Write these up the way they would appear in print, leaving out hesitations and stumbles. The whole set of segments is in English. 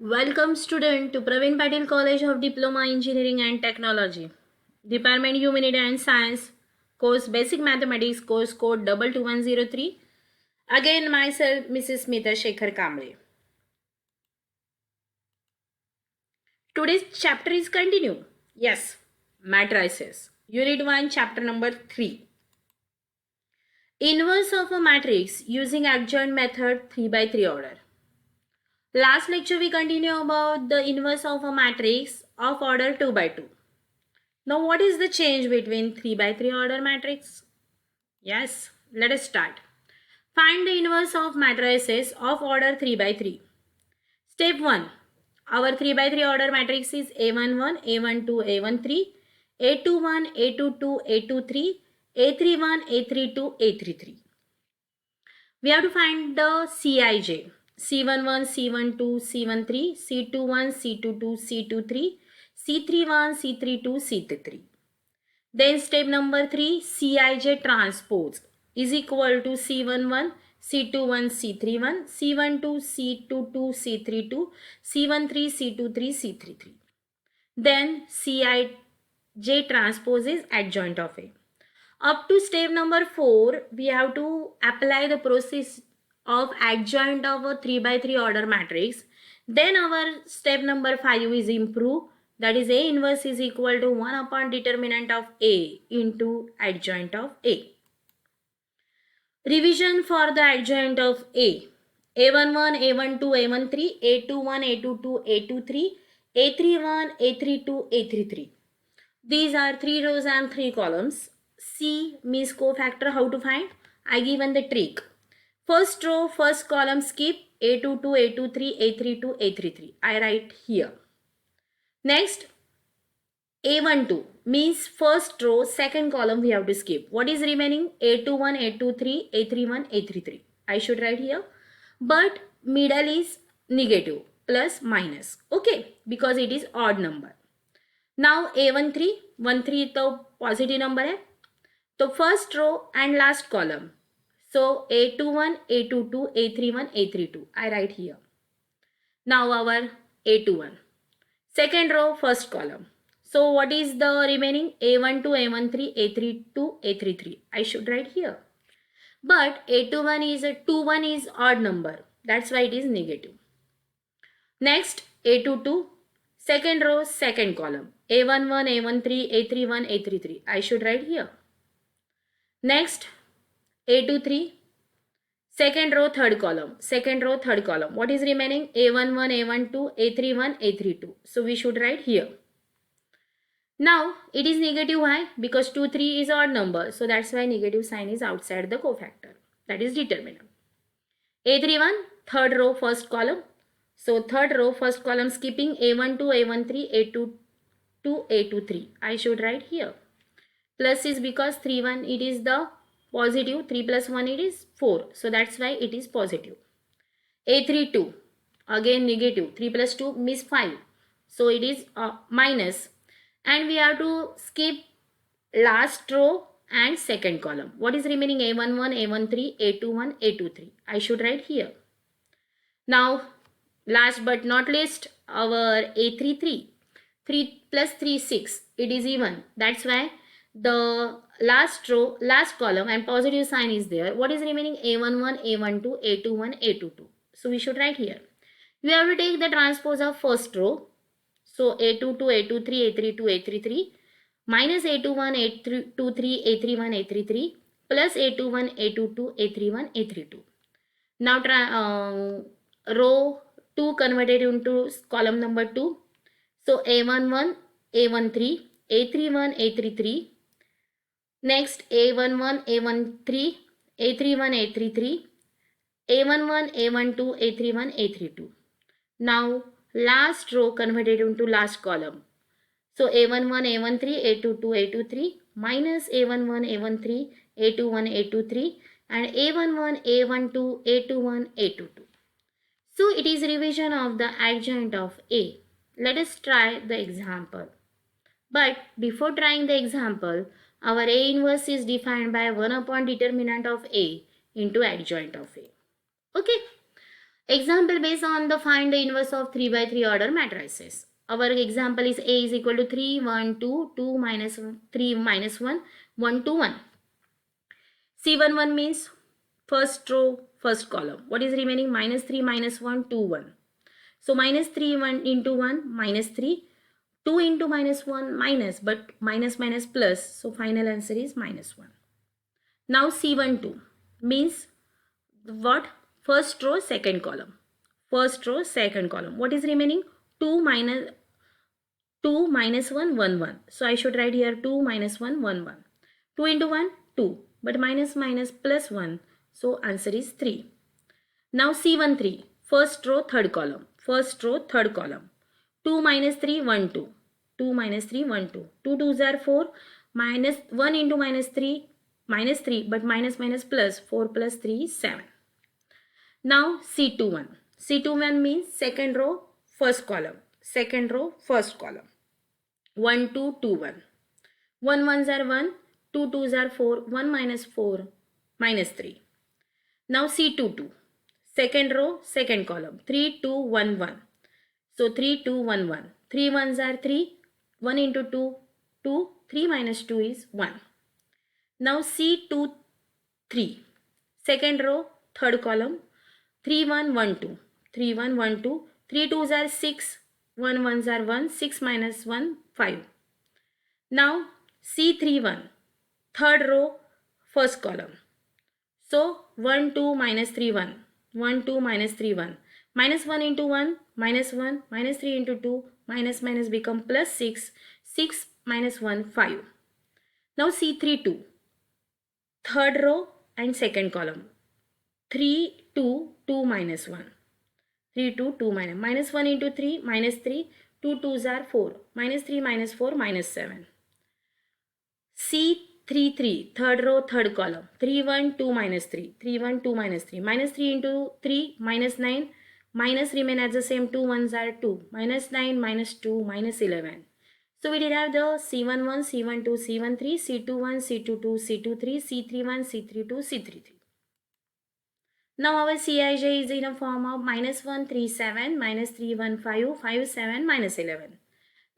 Welcome student to Praveen Patil College of Diploma Engineering and Technology. Department Humanity and Science. Course Basic Mathematics. Course code 22103. Again myself Mrs. Smita Shekhar Kamble. Today's chapter is continue. Yes, matrices. Unit 1 chapter number 3. Inverse of a matrix using adjoint method 3 by 3 order. Last lecture we continue about the inverse of a matrix of order 2 by 2. Now what is the change between 3 by 3 order matrix? Yes, let us start. Find the inverse of matrices of order 3 by 3. Step 1. Our 3 by 3 order matrix is A11, A12, A13, A21, A22, A23, A31, A32, A33. We have to find the Cij. C11, C12, C13, C21, C22, C23, C31, C32, C33. Then step number 3, Cij transpose is equal to C11, C21, C31, C12, C22, C32, C13, C23, C33. Then Cij transpose is adjoint of A. Up to step number 4, we have to apply the process of adjoint of a 3 by 3 order matrix. Then our step number 5 is improve. That is A inverse is equal to 1 upon determinant of A into adjoint of A. Revision for the adjoint of A. A11, A12, A13, A21, A22, A23, A31, A32, A33. These are 3 rows and 3 columns. C means cofactor. How to find? I given the trick. First row, first column skip A22, A23, A32, A33. I write here. Next, A12 means first row, second column we have to skip. What is remaining? A21, A23, A31, A33. I should write here. But middle is negative, plus minus. Okay, because it is odd number. Now A13, 13 तो positive number है, तो first row and last column. So A21, A22, A31, A32. I write here. Now our A21. Second row, first column. So what is the remaining? A12, A13, A32, A33. I should write here. But A21 is a 21 is odd number. That's why it is negative. Next, A22. Second row, second column. A11, A13, A31, A33. I should write here. Next, A23. Second row, third column. Second row, third column. What is remaining? A11, A12, A31, A32. So we should write here. Now, it is negative. Why? Because 2, 3 is odd number. So that's why negative sign is outside the cofactor. That is determinant. A31, third row, first column. So third row, first column skipping A12, A13, A22, A23. I should write here. Plus is because 3, 1 it is the positive. 3 plus 1 it is 4. So that's why it is positive. A32 again negative. 3 plus 2 means 5. So it is minus. And we have to skip last row and second column. What is remaining? A11, A13, A21, A23. I should write here. Now, last but not least, our A33. 3 plus 3, 6. It is even. That's why the last row, last column and positive sign is there. What is remaining? A11, A12, A21, A22. So we should write here. We have to take the transpose of first row. So A22, A23, A32, A33 minus A21, A23, A31, A33 plus A21, A22, A31, A32. Now row 2 converted into column number 2. So A11, A13, A31, A33. Next A11, A13, A31, A33, A11, A12, A31, A32. Now last row converted into last column. So A11, A13, A22, A23 minus A11, A13, A21, A23 and A11, A12, A21, A22. So it is revision of the adjoint of A. Let us try the example. But before trying the example, our A inverse is defined by 1 upon determinant of A into adjoint of A. Okay. Example based on the find the inverse of 3 by 3 order matrices. Our example is A is equal to 3, 1, 2, 2 minus 3 minus 1, 1 to 1. C11 means first row, first column. What is remaining? Minus 3, minus 1, 2, 1. So minus 3 1 into 1, minus 3. 2 into minus 1, minus, but minus minus plus. So final answer is minus 1. Now C12 means what? First row, second column. First row, second column. What is remaining? 2 minus 1, 1, 1. So I should write here 2 minus 1, 1, 1. 2 into 1, 2. But minus minus plus 1. So answer is 3. Now C13. First row, third column. First row, third column. 2 minus 3, 1, 2. 2 minus 3, 1, 2. 2 2s are 4. Minus 1 into minus 3, minus 3. But minus minus plus 4 plus 3 is 7. Now C21. C21 means second row, first column. Second row, first column. 1 2 2 1. 1 1s are 1. 2 2s are 4. 1 minus 4 minus 3. Now C22. Second row, second column. 3 2 1 1. So 3 2 1 1. 3 1s are 3. 1 into 2, 2. 3 minus 2 is 1. Now C23. Second row, third column. 3 1 1 2. 3 1 1 2. 3 2s are 6. 1 1s are 1. 6 minus 1, 5. Now C31. Third row, first column. So 1 2 minus 3 1. 1 2 minus 3 1. Minus 1 into 1, minus 1. Minus 3 into 2, minus minus become plus 6. 6 minus 1, 5. Now C32. Third row and second column. 3 2 2 minus 1. 3 2 2 minus. Minus 1 into 3, minus 3. 2 2s are 4. Minus 3 minus 4, minus 7. C33. Third row, third column. 3 1 2 minus 3. 3 1 2 minus 3. Minus 3 into 3, minus 9. Minus remain as the same. 2 1s are 2. Minus 9, minus 2, minus 11. So we did have the C11, C12, C13, C21, C22, C23, C31, C32, C33. Now our Cij is in a form of minus 1, 3, 7, minus 3, 1, 5, 5, 7, minus 11.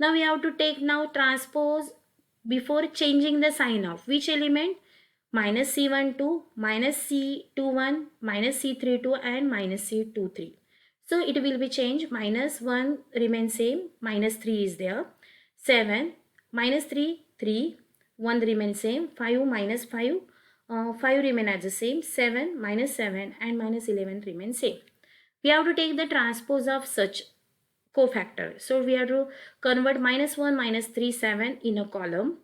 Now we have to take now transpose before changing the sign of which element? Minus C12, minus C21, minus C32 and minus C23. So it will be changed. Minus 1 remains same, minus 3 is there. 7, minus 3, 3, 1 remains same. 5 minus 5, 5 remain as the same. 7 minus 7 and minus 11 remain same. We have to take the transpose of such cofactor. So we have to convert minus 1 minus 3 7 in a column.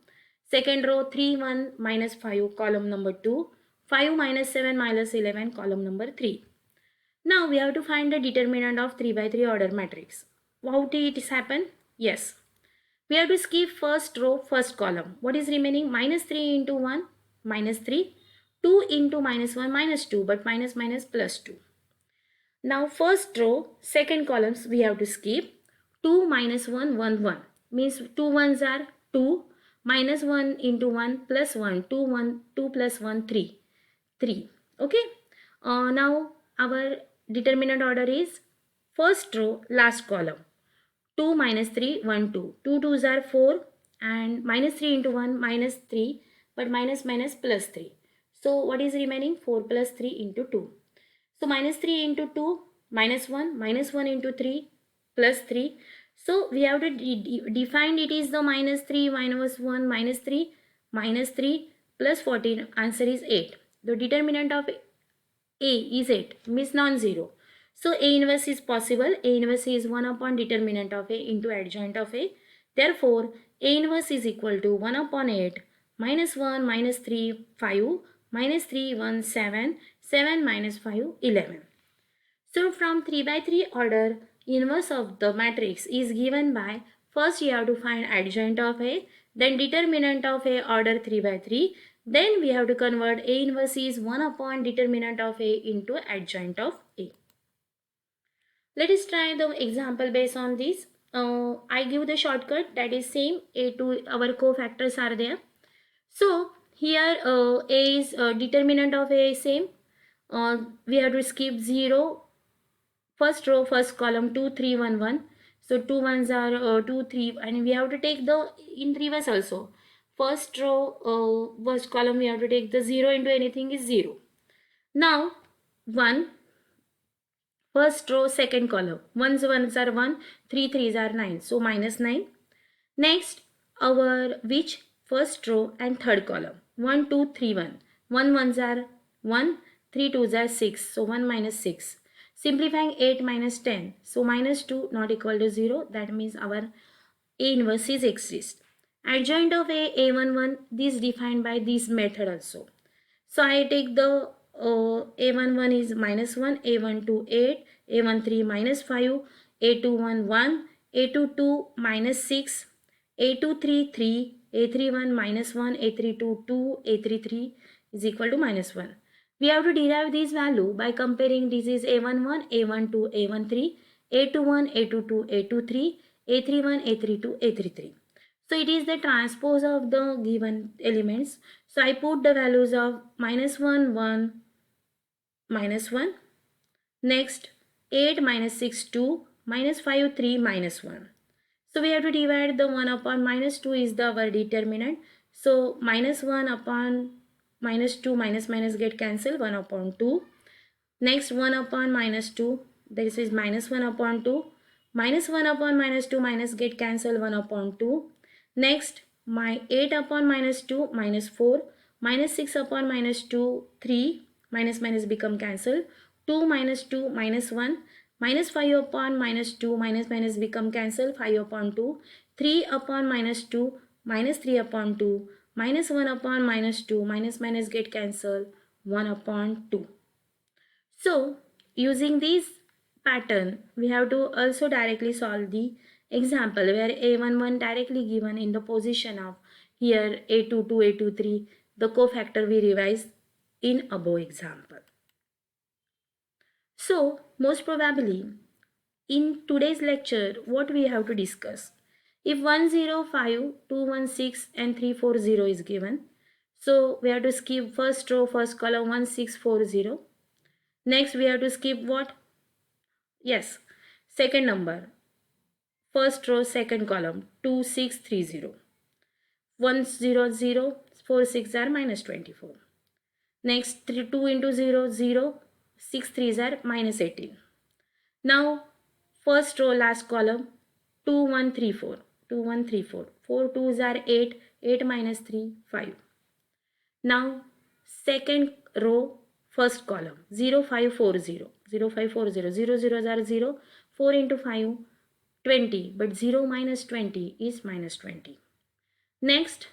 Second row 3 1 minus 5 column number 2. 5 minus 7 minus 11 column number 3. Now we have to find the determinant of 3 by 3 order matrix. How did it happen? Yes. We have to skip first row, first column. What is remaining? Minus 3 into 1, minus 3. 2 into minus 1, minus 2. But minus minus plus 2. Now first row, second columns we have to skip. 2 minus 1, 1, 1. Means 2 ones are 2. Minus 1 into 1 plus 1. 2, 1, 2 plus 1, 3. 3. Okay. Now our determinant order is first row, last column. 2 minus 3, 1, 2. 2 2s are 4 and minus 3 into 1, minus 3. But minus minus plus 3. So what is remaining? 4 plus 3 into 2. So minus 3 into 2, minus 1, minus 1 into 3, plus 3. So we have to define it is the minus 3, minus 1, minus 3, minus 3, plus 14. Answer is 8. The determinant of A is 8, means non-zero. So A inverse is possible. A inverse is 1 upon determinant of A into adjoint of A. Therefore, A inverse is equal to 1 upon 8, minus 1, minus 3, 5, minus 3, 1, 7, 7 minus 5, 11. So from 3 by 3 order, inverse of the matrix is given by, first you have to find adjoint of A, then determinant of A order 3 by 3, then we have to convert A inverse is 1 upon determinant of A into adjoint of A. Let us try the example based on this. I give the shortcut, that is same. A2 our cofactors are there. So here A is determinant of A is same. We have to skip 0, First row, first column, 2 3 1 1. So 2 ones are 2 3, and we have to take the in reverse also. First row, first column, we have to take the 0 into anything is 0. Now 1, first row, second column, ones are 1, 3 threes are 9, so minus 9. Next, our which first row and third column, 1 2 3 1, 1 ones are 1, 3 twos are 6, so 1 minus 6. Simplifying 8 minus 10, so minus 2 not equal to 0, that means our A inverse is exists. Adjoint of A11, this defined by this method also. So I take the A11 is minus 1, A12 8, A13 minus 5, A21 1, A22 minus 6, A23 3, A31 minus 1, A32 2, A33 is equal to minus 1. We have to derive this value by comparing this is A11, A12, A13, A21, A22, A23, A31, A32, A33. So it is the transpose of the given elements. So I put the values of minus 1, 1, minus 1. Next 8 minus 6, 2, minus 5, 3, minus 1. So we have to divide the 1 upon minus 2 is the our determinant. So minus 1 upon minus 2, minus minus get cancelled, 1 upon 2. Next 1 upon minus 2, this is minus 1 upon 2. Minus 1 upon minus 2, minus get cancelled, 1 upon 2. Next, my 8 upon minus 2, minus 4. Minus 6 upon minus 2, 3. Minus minus become cancelled. 2 minus 2, minus 1. Minus 5 upon minus 2, minus minus become cancelled, 5 upon 2. 3 upon minus 2, minus 3 upon 2. Minus 1 upon minus 2, minus minus get cancelled, 1 upon 2. So using this pattern, we have to also directly solve the example where A11 directly given in the position of here A22, A23, the cofactor we revise in above example. So most probably in today's lecture, what we have to discuss? If 105, 216 and 340 is given, so we have to skip first row, first column 1640. Next we have to skip what? Yes, second number, first row, second column, 2630. 100, 4 6 are minus 24. Next, 2 into 0, 0, 6 3s are minus 18. Now, first row, last column, 2 1 3 4. 2 1 3 4. 4 2s are 8, 8 minus 3, 5. Now, second row, first column, 0 5 4 0. 0 5 4 0. 0 zeros are 0. 4 into 5, 20. But 0 minus 20 is minus 20. Next,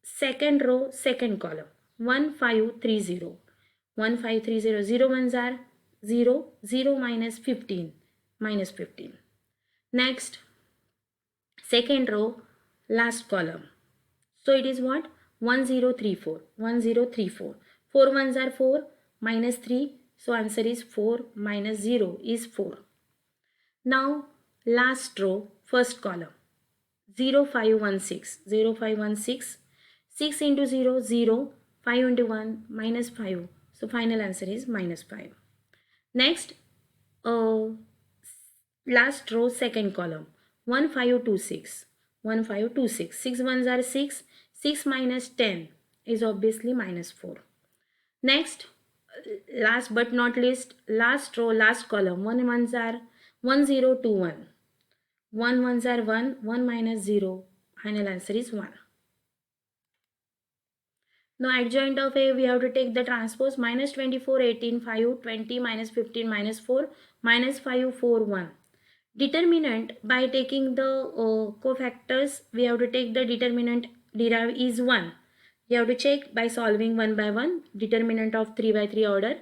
second row, second column, 1 5 3 0. 1 5 3 0. 0 ones are 0. 0 minus 15, minus 15. Next, second row, last column. So it is what? 1034. 1034. 4 ones are 4, minus 3. So answer is 4 minus 0 is 4. Now last row, first column, 0516. 0516. 6 into 0, 0. 5 into 1, minus 5. So final answer is minus 5. Next, last row, second column, 1526. 1526. 6 ones are 6. 6 minus 10 is obviously minus 4. Next, last but not least, last row, last column, 1 ones are 1021. 1 ones are 1. 1 minus 0. Final answer is 1. Now adjoint of A, we have to take the transpose, minus 24, 18, 5, 20, minus 15, minus 4, minus 5, 4, 1. Determinant, by taking the cofactors, we have to take the determinant derive is 1. You have to check by solving one by one, determinant of 3 by 3 order.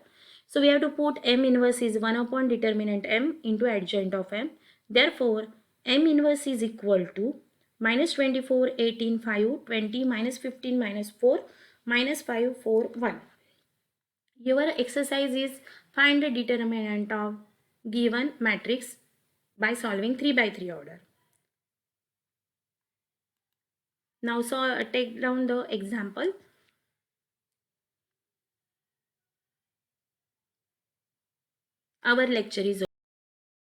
So we have to put M inverse is 1 upon determinant M into adjoint of M. Therefore, M inverse is equal to minus 24, 18, 5, 20, minus 15, minus 4, minus 5, 4, 1. Your exercise is find the determinant of given matrix by solving 3 by 3 order. Now take down the example. Our lecture is over.